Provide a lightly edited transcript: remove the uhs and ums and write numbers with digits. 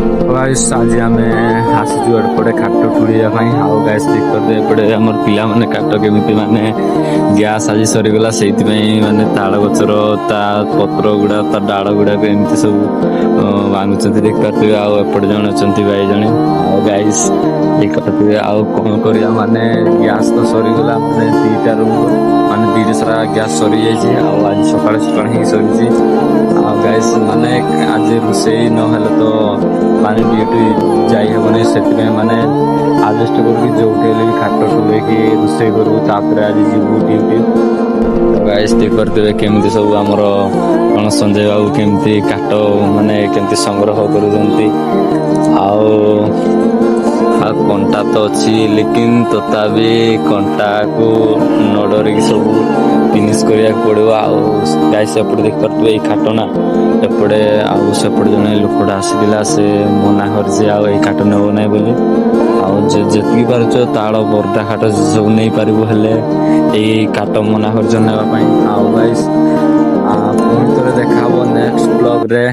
Guys आज आमे आसीचु एपटे काट टुड़िया आउ गाइस देखते एपटे आम पिला माने काट केमिति माने गैस आज सरीगला से माने ताड़ गचर ता पत्र गुड़ा ता डाड़ गुड़ा एमती सब भांगुंट देखते आउ एपटे जन अच्छा भाई जने आउ गाइस देखते आउ कौन कर माने गैस तो सरीगला माने दीटा रूम माने दीटा सारा गैस सरी जाइए आज सकाल सकाल ही सरी गाइस माने आज रोसे न तो माने ड्यूटी जाई हेबनी से माने आडजस्ट करके जोटे भी खाट टुले कि रोसे करू तापर आज जीवु ड्यूटी। तो गाइस देखते केमती सब आमर कौन संजय बाबू केमती काट माने केमती संग्रह करुँच कंटा तो अच्छी लेकिन तथापि कंटा को न डर सब फिनिश करा पड़ो गाइस एपटे देखिए खाटना एपटे आउपटे जड़े लोकटा आसाला से मना कर काट नेब ना बोली आती पार्च ताड़ बरदा काट सब नहीं पार यही काट मना कर गाइस पुणी थोड़े देखा नेक्स्ट ब्लॉग रे।